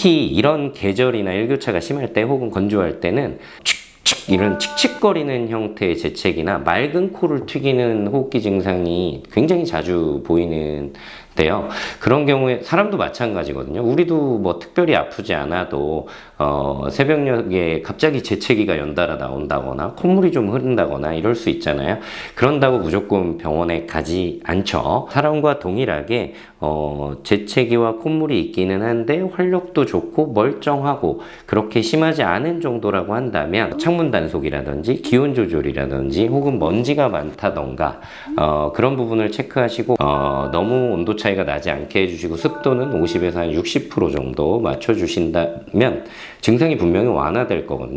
특히 이런 계절이나 일교차가 심할 때 혹은 건조할 때는 이런 칙칙거리는 형태의 재채기나 맑은 코를 튀기는 호흡기 증상이 굉장히 자주 보이는데요. 그런 경우에 사람도 마찬가지거든요. 우리도 뭐 특별히 아프지 않아도 새벽녘에 갑자기 재채기가 연달아 나온다거나 콧물이 좀 흐른다거나 이럴 수 있잖아요. 그런다고 무조건 병원에 가지 않죠. 사람과 동일하게 재채기와 콧물이 있기는 한데 활력도 좋고 멀쩡하고 그렇게 심하지 않은 정도라고 한다면 창문 단속이라든지 기온 조절이라든지 혹은 먼지가 많다던가 그런 부분을 체크하시고 너무 온도 차이가 나지 않게 해주시고 습도는 50에서 한 60% 정도 맞춰주신다면 증상이 분명히 완화될 거거든요.